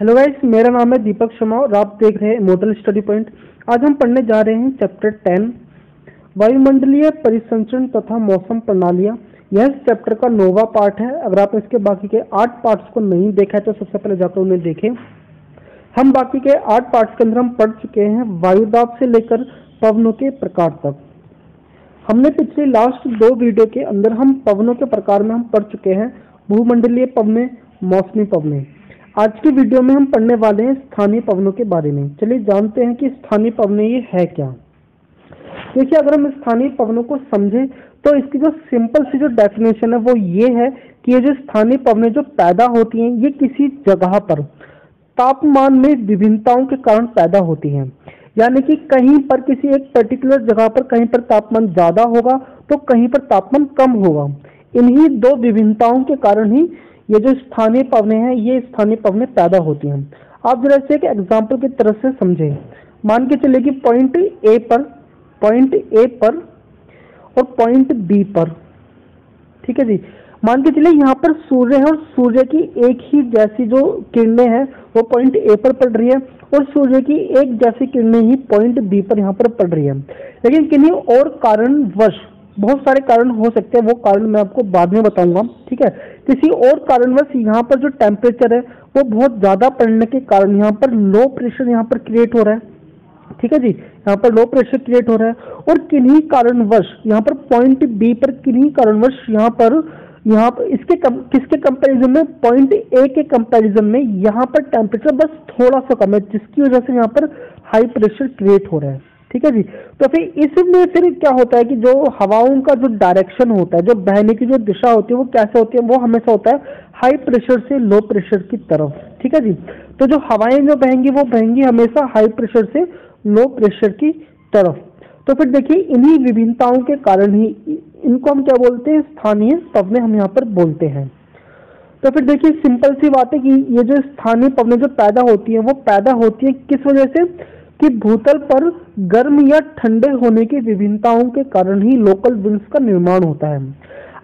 Hello guys, मेरा नाम है दीपक शर्मा और आप देख रहे हैं मॉडल स्टडी पॉइंट। आज हम पढ़ने जा रहे हैं चैप्टर 10 वायुमंडलीय परिसंचरण तथा मौसम प्रणालियाँ। यह चैप्टर का 9वां पार्ट है। अगर आप इसके बाकी के 8 पार्ट्स को नहीं देखा है तो सबसे पहले जाकर उन्हें देखें। हम बाकी के 8 पार्ट्स के अंदर हम पढ़ चुके हैं वायुदाब से लेकर पवनों के प्रकार तक। हमने पिछले लास्ट 2 वीडियो के अंदर हम पवनों के प्रकार में हम पढ़ चुके हैं भूमंडलीय पवनें, मौसमी पवनें। आज की वीडियो में हम पढ़ने वाले हैं स्थानीय पवनों के बारे में। चलिए जानते हैं कि स्थानीय पवनें ये है क्या। देखिए, अगर हम स्थानीय पवनों को समझें तो इसकी जो सिंपल सी जो डेफिनेशन है वो ये है कि ये जो स्थानीय पवनें जो पैदा होती हैं ये किसी जगह पर तापमान में विभिन्नताओं के कारण पैदा होती हैं। यानी कि कहीं पर किसी एक पर्टिकुलर जगह पर कहीं पर तापमान ज़्यादा होगा तो कहीं पर तापमान कम होगा। इन्हीं 2 विभिन्नताओं के कारण ही ये जो स्थानीय पवनें हैं ये स्थानीय पवनें पैदा होती हैं। आप जरा से एक एग्जाम्पल की तरह से समझें। मान के चलिए कि पॉइंट ए पर और पॉइंट बी पर, ठीक है जी। मान के चलिए यहाँ पर सूर्य है और सूर्य की एक ही जैसी जो किरणें हैं वो पॉइंट ए पर पड़ रही है और सूर्य की एक जैसी किरणें ही पॉइंट बी पर यहाँ पर पड़ रही है। लेकिन किन्हीं और कारणवश, बहुत सारे कारण हो सकते हैं, वो कारण मैं आपको बाद में बताऊंगा, ठीक है। किसी और कारणवश यहाँ पर जो टेम्परेचर है वो बहुत ज़्यादा पड़ने के कारण यहाँ पर लो प्रेशर यहाँ पर क्रिएट हो रहा है, ठीक है जी। यहाँ पर लो प्रेशर क्रिएट हो रहा है और किन्हीं कारणवश यहाँ पर पॉइंट बी पर किन्हीं कारणवश यहाँ पर किसके कंपैरिजन में, पॉइंट ए के कंपैरिजन में यहाँ पर टेम्परेचर बस थोड़ा सा कम है, जिसकी वजह से यहाँ पर हाई प्रेशर क्रिएट हो रहा है, ठीक है जी। तो फिर इसमें फिर क्या होता है कि जो हवाओं का जो डायरेक्शन होता है, जो बहने की जो दिशा होती है वो कैसे होती है, वो हमेशा होता है हाई प्रेशर से लो प्रेशर की तरफ, ठीक है जी। तो जो हवाएं जो बहेंगी वो बहेंगी हमेशा हाई प्रेशर से लो प्रेशर की तरफ। तो फिर देखिए, इन्हीं विभिन्नताओं के कारण ही इनको हम क्या बोलते हैं, स्थानीय पवनें हम यहाँ पर बोलते हैं। तो फिर देखिए, सिंपल सी बात है कि ये जो स्थानीय पवनें जो पैदा होती है वो पैदा होती है किस वजह से, कि भूतल पर गर्म या ठंडे होने की विभिन्नताओं के कारण ही लोकल विंड्स का निर्माण होता है।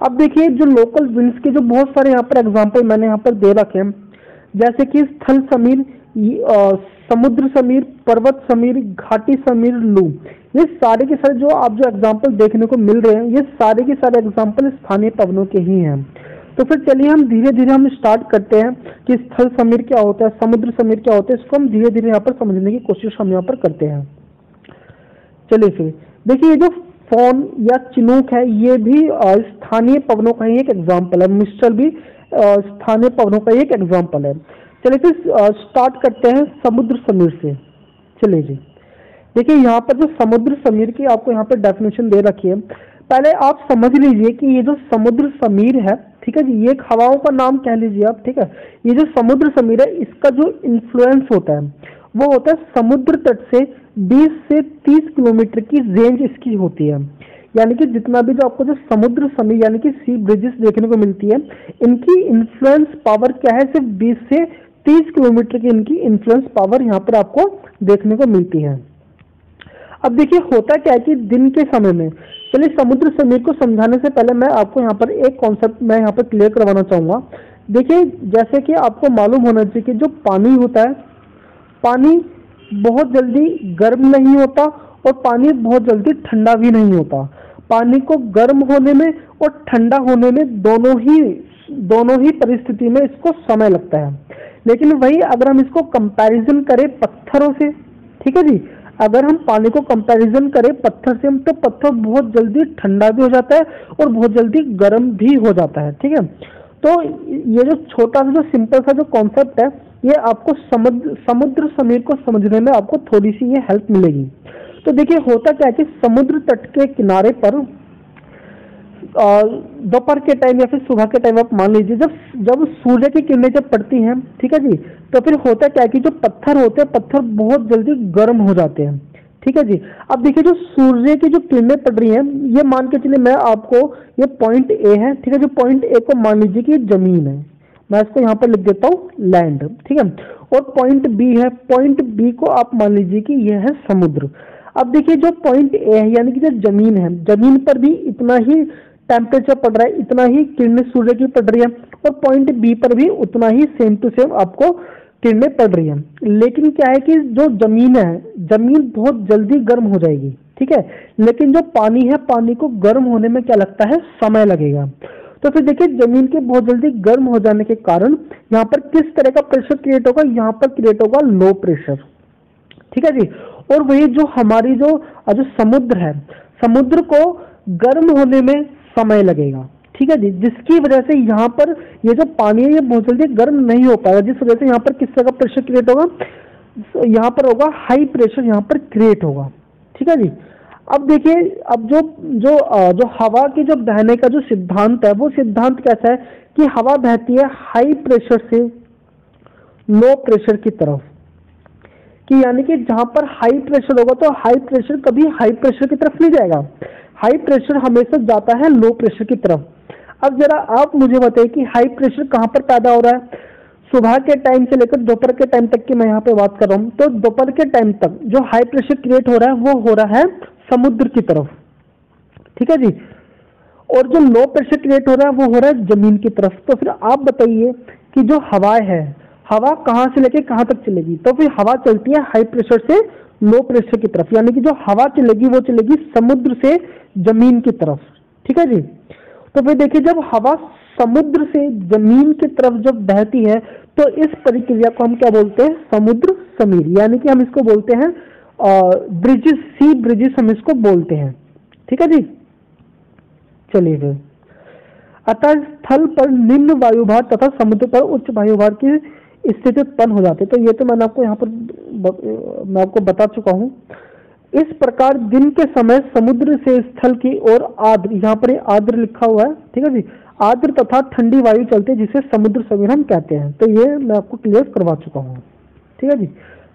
अब देखिए, जो लोकल विंड्स के जो बहुत सारे यहाँ पर एग्जांपल मैंने यहाँ पर दे रखे हैं, जैसे कि स्थल समीर, समुद्र समीर, पर्वत समीर, घाटी समीर, लू, ये सारे के सारे जो आप जो एग्जांपल देखने को मिल रहे हैं ये सारे के सारे एग्जांपल स्थानीय पवनों के ही हैं। तो फिर चलिए हम धीरे धीरे हम स्टार्ट करते हैं कि स्थल समीर क्या होता है, समुद्र समीर क्या होता है, इसको हम धीरे धीरे यहाँ पर समझने की कोशिश हम यहाँ पर करते हैं। चलिए फिर देखिए, ये जो फोन या चिनूक है ये भी स्थानीय पवनों का ही एक एग्जाम्पल है। मिस्टर भी स्थानीय पवनों का ही एक एग्जाम्पल है। चलिए फिर स्टार्ट करते हैं समुद्र समीर से। चलिए जी, देखिए यहाँ पर जो समुद्र समीर की आपको यहाँ पर डेफिनेशन दे रखी है। पहले आप समझ लीजिए कि ये जो समुद्र समीर है, ठीक है जी, ये एक हवाओं का नाम कह लीजिए आप, ठीक है। ये जो समुद्र समीर है इसका जो इन्फ्लुएंस होता है वो होता है समुद्र तट से 20 से 30 किलोमीटर की रेंज इसकी होती है। यानी कि जितना भी जो आपको जो समुद्र समीर यानी कि सी ब्रिजेस देखने को मिलती है, इनकी इन्फ्लुएंस पावर क्या है, सिर्फ 20 से 30 किलोमीटर की इनकी इन्फ्लुएंस पावर यहाँ पर आपको देखने को मिलती है। अब देखिए, होता क्या है कि दिन के समय में, चलिए समुद्र समीर को समझाने से पहले मैं आपको यहाँ पर एक कॉन्सेप्ट मैं यहाँ पर क्लियर करवाना चाहूँगा। देखिए, जैसे कि आपको मालूम होना चाहिए कि जो पानी होता है, पानी बहुत जल्दी गर्म नहीं होता और पानी बहुत जल्दी ठंडा भी नहीं होता। पानी को गर्म होने में और ठंडा होने में दोनों ही परिस्थिति में इसको समय लगता है। लेकिन वही अगर हम इसको कंपैरिजन करें पत्थरों से, ठीक है जी, अगर हम पानी को कंपैरिजन करें पत्थर से, तो पत्थर बहुत जल्दी ठंडा भी हो जाता है और बहुत जल्दी गर्म भी हो जाता है, ठीक है। तो ये जो छोटा सा जो सिंपल सा जो कॉन्सेप्ट है ये आपको समुद्र समीर को समझने में आपको थोड़ी सी ये हेल्प मिलेगी। तो देखिए, होता क्या है कि समुद्र तट के किनारे पर दोपहर के टाइम या फिर सुबह के टाइम आप मान लीजिए जब सूर्य की किरणें जब पड़ती हैं, ठीक है जी, तो फिर होता क्या है कि जो पत्थर होते हैं पत्थर बहुत जल्दी गर्म हो जाते हैं, ठीक है जी। अब देखिए, जो सूर्य की जो किरणें पड़ रही हैं, ये मान के चलिए मैं आपको, ये पॉइंट ए है, ठीक है। जो पॉइंट ए को मान लीजिए कि जमीन है, मैं इसको यहाँ पर लिख देता हूँ लैंड, ठीक है। और पॉइंट बी है, पॉइंट बी को आप मान लीजिए कि यह है समुद्र। अब देखिए, जो पॉइंट ए है यानी कि जो जमीन है, जमीन पर भी इतना ही टेम्परेचर पड़ रहा है, इतना ही किरणें सूर्य की पड़ रही है और पॉइंट बी पर भी उतना ही सेम टू सेम आपको किरणें पड़ रही हैं, लेकिन क्या है कि जो जमीन है, जमीन बहुत जल्दी गर्म हो जाएगी, ठीक है, लेकिन जो पानी है, पानी को गर्म होने में क्या लगता है, समय लगेगा। तो फिर देखिए जमीन के बहुत जल्दी गर्म हो जाने के कारण यहाँ पर किस तरह का प्रेशर क्रिएट होगा, यहाँ पर क्रिएट होगा लो प्रेशर, ठीक है जी। और वही जो हमारी जो जो समुद्र है, समुद्र को गर्म होने में समय लगेगा, ठीक है जी, जिसकी वजह से यहाँ पर ये जो पानी है ये बहुत जल्दी गर्म नहीं हो पाएगा, जिस वजह से यहाँ पर किस तरह का प्रेशर क्रिएट होगा, यहाँ पर होगा हाई प्रेशर यहाँ पर क्रिएट होगा, ठीक है जी। अब देखिए, अब जो जो जो हवा की जो बहने का जो सिद्धांत है, वो सिद्धांत कैसा है कि हवा बहती है हाई प्रेशर से लो प्रेशर की तरफ, कि यानी कि जहां पर हाई प्रेशर होगा तो हाई प्रेशर कभी हाई प्रेशर की तरफ नहीं जाएगा, हाई प्रेशर हमेशा जाता है लो प्रेशर की तरफ। अब जरा आप मुझे बताइए कि हाई प्रेशर कहां पर पैदा हो रहा है, सुबह के टाइम से लेकर दोपहर के टाइम तक की मैं यहाँ पे बात कर रहा हूँ। तो दोपहर के टाइम तक जो हाई प्रेशर क्रिएट हो रहा है वो हो रहा है समुद्र की तरफ, ठीक है जी, और जो लो प्रेशर क्रिएट हो रहा है वो हो रहा है जमीन की तरफ। तो फिर आप बताइए कि जो हवाएं है, हवा कहाँ से लेके कहाँ तक चलेगी, तो फिर हवा चलती है हाई प्रेशर से लो प्रेशर की तरफ, यानी कि जो हवा चलेगी वो चलेगी समुद्र से जमीन की तरफ, ठीक है जी। तो फिर देखिए जब हवा समुद्र से जमीन की तरफ जब बहती है तो इस प्रक्रिया को हम क्या बोलते हैं, समुद्र समीर, यानी कि हम इसको बोलते हैं ब्रिजेस, सी ब्रिजेस हम इसको बोलते हैं, ठीक है जी। चलिए फिर, अतः स्थल पर निम्न वायुभार तथा समुद्र पर उच्च वायुभार की स्थिति उत्पन्न हो जाती है। तो ये तो मैंने आपको यहाँ पर मैं आपको बता चुका हूँ। इस प्रकार दिन के समय समुद्र से स्थल की ओर आर्द्र, यहाँ पर आर्द्र लिखा हुआ है, ठीक है जी, आर्द्र तथा ठंडी वायु चलती है जिसे समुद्र समीर हम कहते हैं। तो ये मैं आपको क्लियर करवा चुका हूँ, ठीक है जी।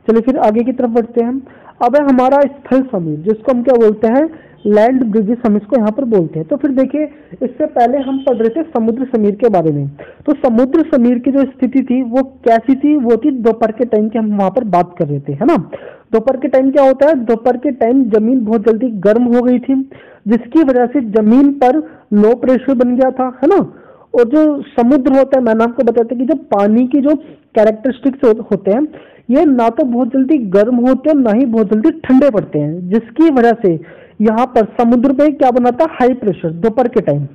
चलिए फिर आगे की तरफ बढ़ते हैं। अब है हमारा स्थल समीर, जिसको हम क्या बोलते हैं, लैंड ब्रिजेस हम इसको यहाँ पर बोलते हैं। तो फिर देखिए, इससे पहले हम पढ़ रहे थे समुद्र समीर के बारे में। तो समुद्र समीर की जो स्थिति थी वो कैसी थी, वो थी दोपहर के टाइम की, हम वहां पर बात कर रहे थे, है ना। दोपहर के टाइम क्या होता है, दोपहर के टाइम जमीन बहुत जल्दी गर्म हो गई थी, जिसकी वजह से जमीन पर लो प्रेशर बन गया था, है ना। और जो समुद्र होता है, मैंने आपको बताया था कि जो पानी की जो कैरेक्टरिस्टिक्स होते हैं, ये ना तो बहुत जल्दी गर्म होते हैं, ना ही बहुत जल्दी ठंडे पड़ते हैं, जिसकी वजह से यहाँ पर समुद्र पे क्या बनाता है, हाई प्रेशर दोपहर के टाइम।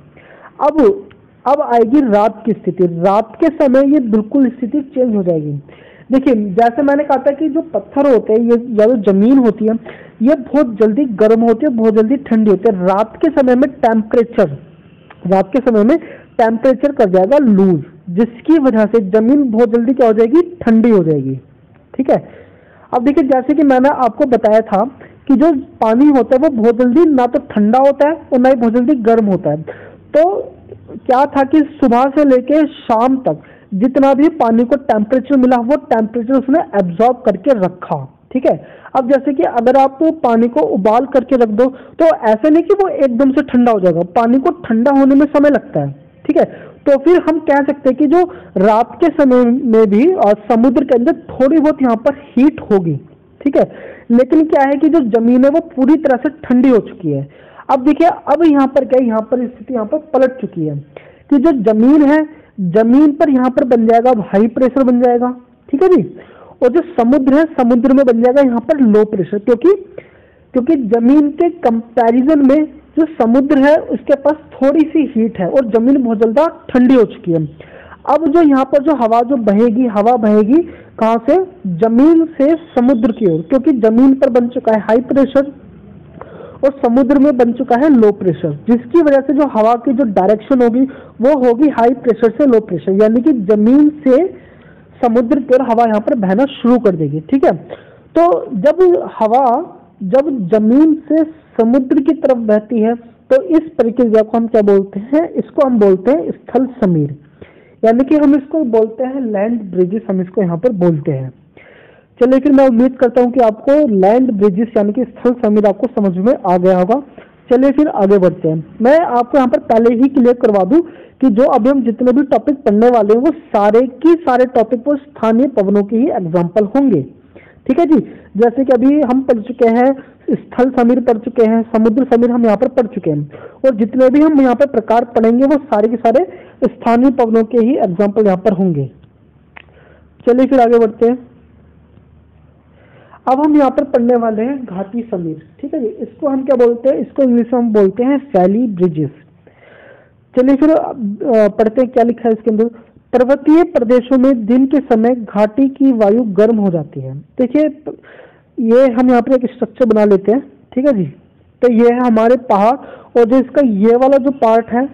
अब आएगी रात की स्थिति। रात के समय ये बिल्कुल स्थिति चेंज हो जाएगी। देखिए, जैसे मैंने कहा था कि जो पत्थर होते हैं, ये या जो जमीन होती है, ये बहुत जल्दी गर्म होती है, बहुत जल्दी ठंडी होती है। रात के समय में टेम्परेचर कर जाएगा लूज, जिसकी वजह से जमीन बहुत जल्दी क्या हो जाएगी, ठंडी हो जाएगी, ठीक है। अब देखिए, जैसे कि मैंने आपको बताया था कि जो पानी होता है वो बहुत जल्दी ना तो ठंडा होता है और ना ही बहुत जल्दी गर्म होता है। तो क्या था कि सुबह से लेके शाम तक जितना भी पानी को टेम्परेचर मिला, वो टेम्परेचर उसने एब्जॉर्ब करके रखा, ठीक है। अब जैसे कि अगर आप पानी को उबाल करके रख दो तो ऐसे नहीं कि वो एकदम से ठंडा हो जाएगा, पानी को ठंडा होने में समय लगता है, ठीक है। तो फिर हम कह सकते हैं कि जो रात के समय में भी और समुद्र के अंदर थोड़ी बहुत यहाँ पर हीट होगी, ठीक है, लेकिन क्या है कि जो जमीन है वो पूरी तरह से ठंडी हो चुकी है। अब देखिए, अब यहाँ पर क्या है, यहाँ पर स्थिति यहाँ पर पलट चुकी है कि जो जमीन है, जमीन पर यहाँ पर बन जाएगा हाई प्रेशर बन जाएगा, ठीक है जी। और जो समुद्र है, समुद्र में बन जाएगा यहाँ पर लो प्रेशर, क्योंकि जमीन के कंपैरिजन में जो समुद्र है उसके पास थोड़ी सी हीट है और जमीन बहुत ज्यादा ठंडी हो चुकी है। अब जो यहाँ पर जो हवा बहेगी कहाँ से, जमीन से समुद्र की ओर, क्योंकि जमीन पर बन चुका है हाई प्रेशर और समुद्र में बन चुका है लो प्रेशर, जिसकी वजह से जो हवा की जो डायरेक्शन होगी वो होगी हाई प्रेशर से लो प्रेशर, यानी कि जमीन से समुद्र की ओर हवा यहाँ पर बहना शुरू कर देगी, ठीक है। तो जब जमीन से समुद्र की तरफ बहती है तो इस प्रक्रिया को हम क्या बोलते हैं, इसको हम बोलते हैं स्थल समीर, यानी कि हम इसको बोलते हैं लैंड ब्रिजेस, हम इसको यहाँ पर बोलते हैं। चलिए फिर, मैं उम्मीद करता हूँ कि आपको लैंड ब्रिजेस यानी कि स्थल समीर आपको समझ में आ गया होगा। चलिए फिर आगे बढ़ते हैं। मैं आपको यहाँ पर पहले ही क्लियर करवा दूं कि जो अभी हम जितने भी टॉपिक पढ़ने वाले हैं वो सारे की सारे टॉपिक पर स्थानीय पवनों के ही एग्जाम्पल होंगे, ठीक है जी। जैसे कि अभी हम पढ़ चुके हैं स्थल समीर पढ़ चुके हैं, समुद्र समीर हम यहाँ पर पढ़ चुके हैं, और जितने भी हम यहाँ पर प्रकार पढ़ेंगे वो सारे के सारे स्थानीय पवनों के ही एग्जाम्पल यहाँ पर होंगे। चलिए फिर आगे बढ़ते हैं। अब हम यहाँ पर पढ़ने वाले हैं घाटी समीर। ठीक है जी, इसको हम क्या बोलते हैं, इसको इंग्लिश में हम बोलते हैं वैली ब्रिजेस। चलिए फिर पढ़ते हैं क्या लिखा है इसके अंदर। पर्वतीय प्रदेशों में दिन के समय घाटी की वायु गर्म हो जाती है। देखिए ये हम यहाँ पर एक स्ट्रक्चर बना लेते हैं। ठीक है जी, तो ये है हमारे पहाड़, और जो इसका ये वाला जो पार्ट है,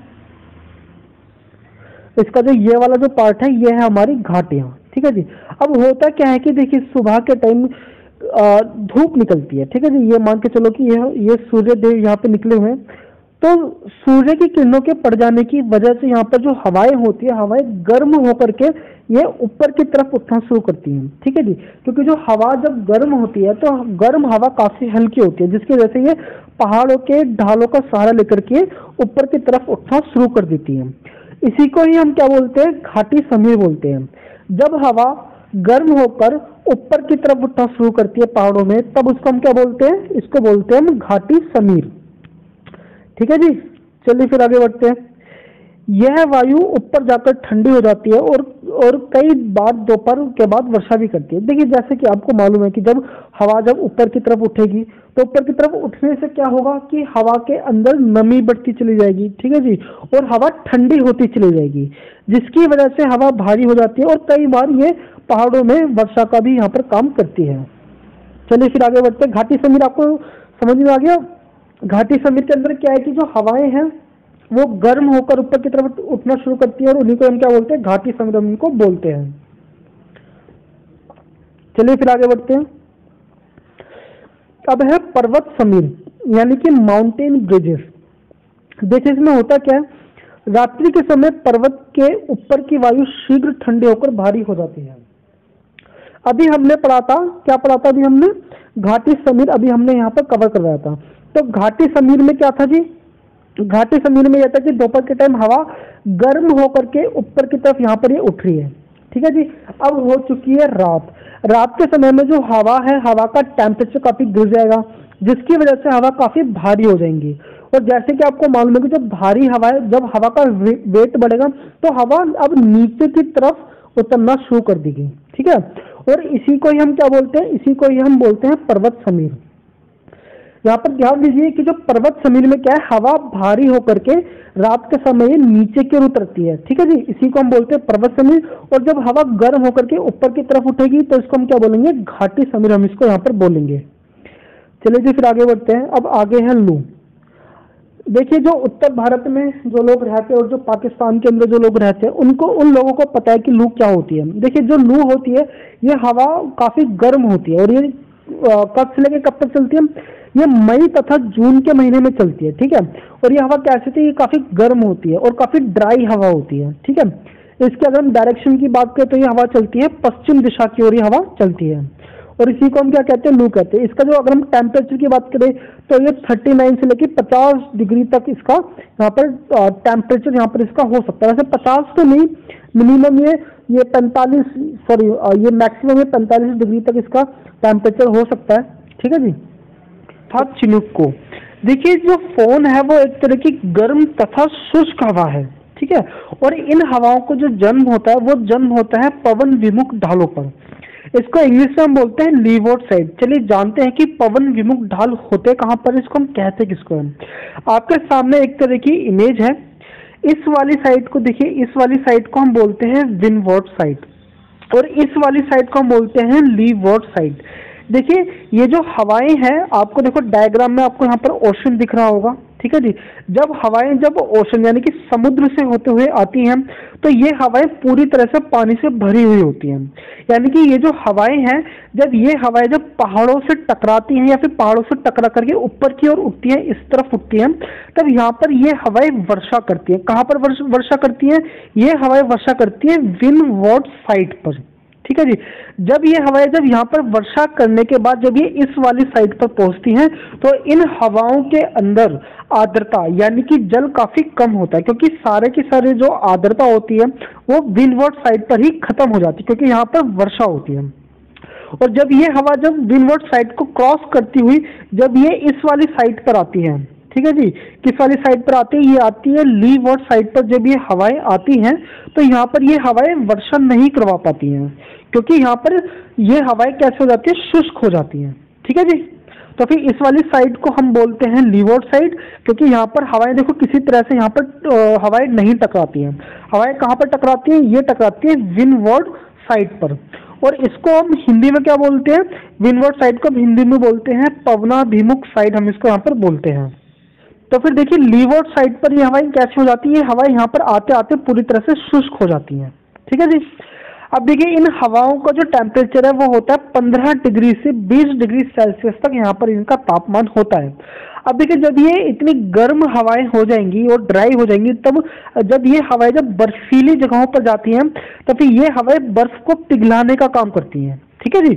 इसका जो ये वाला जो पार्ट है, ये है हमारी घाटियां। ठीक है जी, अब होता क्या है कि देखिए सुबह के टाइम धूप निकलती है। ठीक है जी, ये मान के चलो कि ये सूर्य देव यहाँ पे निकले हुए हैं, तो सूर्य की किरणों के पड़ जाने की वजह से यहाँ पर जो हवाएं होती है, हवाएं गर्म होकर के ये ऊपर की तरफ उठना शुरू करती हैं। ठीक है जी, क्योंकि जो हवा जब गर्म होती है तो गर्म हवा काफी हल्की होती है, जिसकी वजह से ये पहाड़ों के ढालों का सहारा लेकर के ऊपर की तरफ उठना शुरू कर देती है। इसी को ही हम क्या बोलते हैं, घाटी समीर बोलते हैं। जब हवा गर्म होकर ऊपर की तरफ उठना शुरू करती है पहाड़ों में, तब उसको हम क्या बोलते हैं, इसको बोलते हैं हम घाटी समीर। ठीक है जी, चलिए फिर आगे बढ़ते हैं। यह वायु ऊपर जाकर ठंडी हो जाती है और कई बार दोपहर के बाद वर्षा भी करती है। देखिए जैसे कि आपको मालूम है कि जब हवा जब ऊपर की तरफ उठेगी तो ऊपर की तरफ उठने से क्या होगा कि हवा के अंदर नमी बढ़ती चली जाएगी। ठीक है जी, और हवा ठंडी होती चली जाएगी, जिसकी वजह से हवा भारी हो जाती है और कई बार ये पहाड़ों में वर्षा का भी यहाँ पर काम करती है। चलिए फिर आगे बढ़ते हैं। घाटी समीर आपको समझ में आ गया। घाटी समीर के अंदर क्या है कि जो हवाएं हैं वो गर्म होकर ऊपर की तरफ उठना शुरू करती है, और उन्हीं को हम क्या बोलते हैं, घाटी समीर हम इनको बोलते हैं। चलिए फिर आगे बढ़ते हैं। अब है पर्वत समीर, यानी कि माउंटेन ब्रिजेस। देखिए इसमें होता क्या है, रात्रि के समय पर्वत के ऊपर की वायु शीघ्र ठंडी होकर भारी हो जाती है। अभी हमने पढ़ा था, क्या पढ़ा था अभी हमने, घाटी समीर अभी हमने यहाँ पर कवर करवाया था। तो घाटी समीर में क्या था जी, घाटी समीर में यह था कि दोपहर के टाइम हवा गर्म होकर के ऊपर की तरफ यहाँ पर ये उठ रही है। ठीक है जी, अब हो चुकी है रात। रात के समय में जो हवा है, हवा का टेम्परेचर काफी गिर जाएगा, जिसकी वजह से हवा काफी भारी हो जाएंगी। और जैसे कि आपको मालूम है कि जब भारी हवा है, जब हवा का वेट बढ़ेगा तो हवा अब नीचे की तरफ उतरना शुरू कर देगी। ठीक है, और इसी को ही हम क्या बोलते हैं, इसी को ही हम बोलते हैं पर्वत समीर। यहाँ पर ध्यान दीजिए कि जो पर्वत समीर में क्या है, हवा भारी होकर के रात के समय नीचे की ओर उतरती है। ठीक है जी, इसी को हम बोलते हैं पर्वत समीर। और जब हवा गर्म होकर के ऊपर की तरफ उठेगी तो इसको हम क्या बोलेंगे, घाटी समीर हम इसको यहाँ पर बोलेंगे। चलिए जी फिर आगे बढ़ते हैं। अब आगे है लू। देखिए जो उत्तर भारत में जो लोग रहते हैं और जो पाकिस्तान के अंदर जो लोग रहते हैं, उनको उन लोगों को पता है कि लू क्या होती है। देखिए जो लू होती है, ये हवा काफी गर्म होती है, और ये कब से लेकर कब तक चलती है, ये मई तथा जून के महीने में चलती है। ठीक है, और ये हवा कैसी थी, ये काफी गर्म होती है और काफी ड्राई हवा होती है। ठीक है, इसके अगर हम डायरेक्शन की बात करें तो ये हवा चलती है पश्चिम दिशा की ओर, ये हवा चलती है, और इसी को हम क्या कहते हैं, लू कहते हैं। इसका जो अगर हम टेम्परेचर की बात करें तो ये 39 से लेकर 50 डिग्री तक इसका यहाँ पर टेम्परेचर यहाँ पर इसका हो सकता है। वैसे 50 तो नहीं, मिनिमम ये 45, सॉरी ये मैक्सिमम ये 45 डिग्री तक इसका टेम्परेचर हो सकता है। ठीक है जी। था चिनूक को। देखिए जो फोन है वो एक तरह की गर्म तथा शुष्क हवा है। ठीक है, और इन हवाओं को जो जन्म होता है वो जन्म होता है पवन विमुख ढालों पर। इसको इंग्लिश में हम बोलते हैं लीवॉर्ड साइड। चलिए जानते हैं कि पवन विमुख ढाल होते कहाँ पर, इसको हम कहते किसको हैं। आपके सामने एक तरह की इमेज है, इस वाली साइड को देखिए, इस वाली साइड को हम बोलते हैं विंडवर्ड साइड, और इस वाली साइड को हम बोलते हैं लीवॉर्ड साइड। देखिए ये जो हवाएं हैं, आपको देखो डायग्राम में आपको यहाँ पर ओशन दिख रहा होगा। ठीक है जी, जब हवाएं जब ओशन यानी कि समुद्र से होते हुए आती हैं तो ये हवाएं पूरी तरह से पानी से भरी हुई होती हैं। यानी कि ये जो हवाएं हैं, जब ये हवाएं जब पहाड़ों से टकराती हैं या फिर पहाड़ों से टकरा करके ऊपर की ओर उठती हैं, इस तरफ उठती हैं, तब यहाँ पर ये हवाएं वर्षा करती हैं। कहाँ पर वर्षा करती हैं, ये हवाएं वर्षा करती हैं विंडवर्ड साइड पर। ठीक है जी, जब ये हवाएं जब यहाँ पर वर्षा करने के बाद जब ये इस वाली साइड पर पहुंचती हैं तो इन हवाओं के अंदर आर्द्रता यानी कि जल काफी कम होता है, क्योंकि सारे के सारे जो आर्द्रता होती है वो विंडवर्ड साइड पर ही खत्म हो जाती है, क्योंकि यहाँ पर वर्षा होती है। और जब ये हवा जब विंडवर्ड साइड को क्रॉस करती हुई जब ये इस वाली साइड पर आती है, ठीक है जी। किस वाली साइड पर आती है? ये आती है लीवॉर्ड साइड पर। जब ये हवाएं आती हैं तो यहाँ पर ये हवाएं वर्षा नहीं करवा पाती हैं, क्योंकि यहाँ पर ये हवाएं कैसे हो जाती है? शुष्क हो जाती हैं। ठीक है जी। तो फिर इस वाली साइड को हम बोलते हैं लीवॉर्ड साइड, क्योंकि यहाँ पर हवाएं देखो किसी तरह से यहाँ पर हवाएं नहीं टकराती हैं। हवाएं कहाँ पर टकराती हैं? ये टकराती है विंडवर्ड साइड पर। और इसको हम हिंदी में क्या बोलते हैं? विंडवर्ड साइड को हम हिंदी में बोलते हैं पवनाभिमुख साइड, हम इसको यहाँ पर बोलते हैं। तो फिर देखिए लीवॉर्ड साइड पर ये हवाएं कैसे हो जाती है? ये हवाएं यहाँ पर आते आते पूरी तरह से शुष्क हो जाती हैं। ठीक है जी। अब देखिए इन हवाओं का जो टेम्परेचर है वो होता है 15 डिग्री से 20 डिग्री सेल्सियस तक यहाँ पर इनका तापमान होता है। अब देखिए जब ये इतनी गर्म हवाएं हो जाएंगी और ड्राई हो जाएंगी, तब जब ये हवाएं जब बर्फीली जगहों पर जाती हैं तो फिर ये हवाएं बर्फ को पिघलाने का काम करती हैं। ठीक है जी।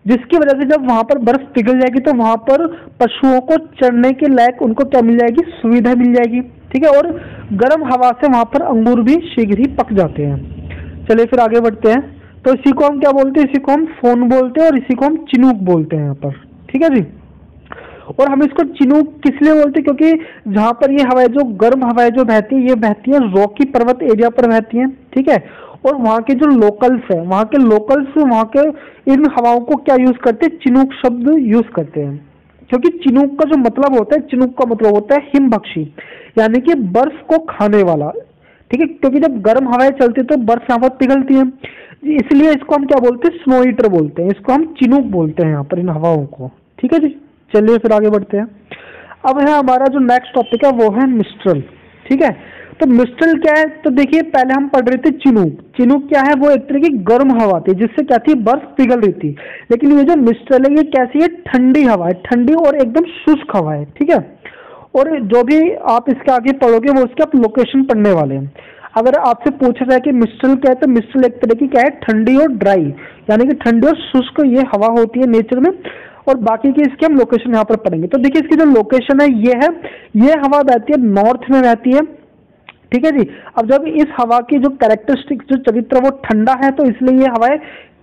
जिसकी वजह से जब वहां पर बर्फ पिघल जाएगी तो वहां पर पशुओं को चढ़ने के लायक उनको क्या मिल जाएगी? सुविधा मिल जाएगी। ठीक है। और गर्म हवा से वहां पर अंगूर भी शीघ्र ही पक जाते हैं। चलिए फिर आगे बढ़ते हैं। तो इसी को हम क्या बोलते हैं? इसी को हम फोन बोलते हैं और इसी को हम चिनूक बोलते हैं यहाँ पर। ठीक है जी। और हम इसको चिनूक किस लिए बोलते हैं? क्योंकि जहां पर ये हवाएं जो गर्म हवाएं जो बहती है, ये बहती है रॉकी पर्वत एरिया पर बहती हैं। ठीक है। और वहाँ के जो लोकल्स है, वहाँ के लोकल्स वहाँ के इन हवाओं को क्या यूज करते हैं? चिनूक शब्द यूज करते हैं। क्योंकि चिनूक का जो मतलब होता है, चिनूक का मतलब होता है हिमभक्षी, यानी कि बर्फ को खाने वाला। ठीक है। क्योंकि जब गर्म हवाएं चलती है तो बर्फ यहाँ पर पिघलती है, इसलिए इसको हम क्या बोलते हैं? स्नो ईटर बोलते हैं। इसको हम चिनूक बोलते हैं यहाँ पर इन हवाओं को। ठीक है जी। चलिए फिर आगे बढ़ते हैं। अब है हमारा जो नेक्स्ट टॉपिक है वो है मिस्ट्रल। ठीक है। तो मिस्ट्रल क्या है? तो देखिए पहले हम पढ़ रहे थे चिनूक। चिनूक क्या है? वो एक तरह की गर्म हवा थी जिससे क्या थी? बर्फ पिघल रही थी। लेकिन ये जो मिस्ट्रल है ये कैसी है? ठंडी हवा है, ठंडी और एकदम शुष्क हवा है। ठीक है। और जो भी आप इसके आगे पढ़ोगे वो उसके आप लोकेशन पढ़ने वाले हैं। अगर आपसे पूछा जाए कि मिस्ट्रल क्या है, तो मिस्ट्रल एक तरह की क्या है? ठंडी और ड्राई, यानी कि ठंडी और शुष्क ये हवा होती है नेचर में। और बाकी की इसके हम लोकेशन यहाँ पर पढ़ेंगे। तो देखिए इसकी जो लोकेशन है ये है, ये हवा बहती है नॉर्थ में बहती है। ठीक है जी। अब जब इस हवा की जो कैरेक्टरिस्टिक जो चरित्र वो ठंडा है, तो इसलिए ये हवाएं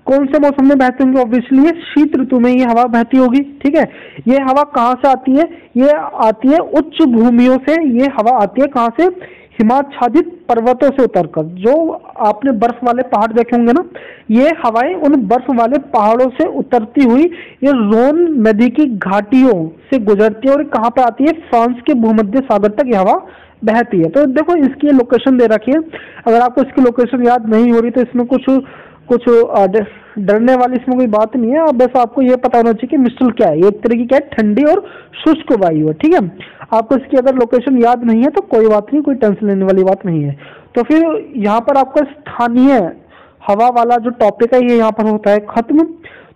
कौन से मौसम में बहती होंगी? ऑब्वियसली ये शीत ऋतु में ये हवा बहती होगी। ठीक है। ये हवा कहाँ से आती है? ये आती है उच्च भूमियों से। ये हवा आती है कहाँ से? हिमाच्छादित पर्वतों से उतरकर। जो आपने बर्फ वाले पहाड़ देखे होंगे ना, ये हवाएं उन बर्फ वाले पहाड़ों से उतरती हुई ये रोन नदी की घाटियों से गुजरती है और कहाँ पर आती है? फ्रांस के भूमध्य सागर तक ये हवा बहती है। तो देखो इसकी लोकेशन दे रखी है। अगर आपको इसकी लोकेशन याद नहीं हो रही तो इसमें कुछ डरने वाली इसमें कोई बात नहीं है। अब बस आपको ये पता होना चाहिए कि मिस्ट्रल क्या है। ये एक तरह की क्या है? ठंडी और शुष्क वायु है। ठीक है। आपको इसकी अगर लोकेशन याद नहीं है तो कोई बात नहीं, कोई टेंशन लेने वाली बात नहीं है। तो फिर यहाँ पर आपका स्थानीय हवा वाला जो टॉपिक है ये यहाँ पर होता है खत्म।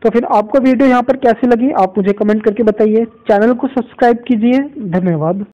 तो फिर आपको वीडियो यहाँ पर कैसी लगी आप मुझे कमेंट करके बताइए। चैनल को सब्सक्राइब कीजिए। धन्यवाद।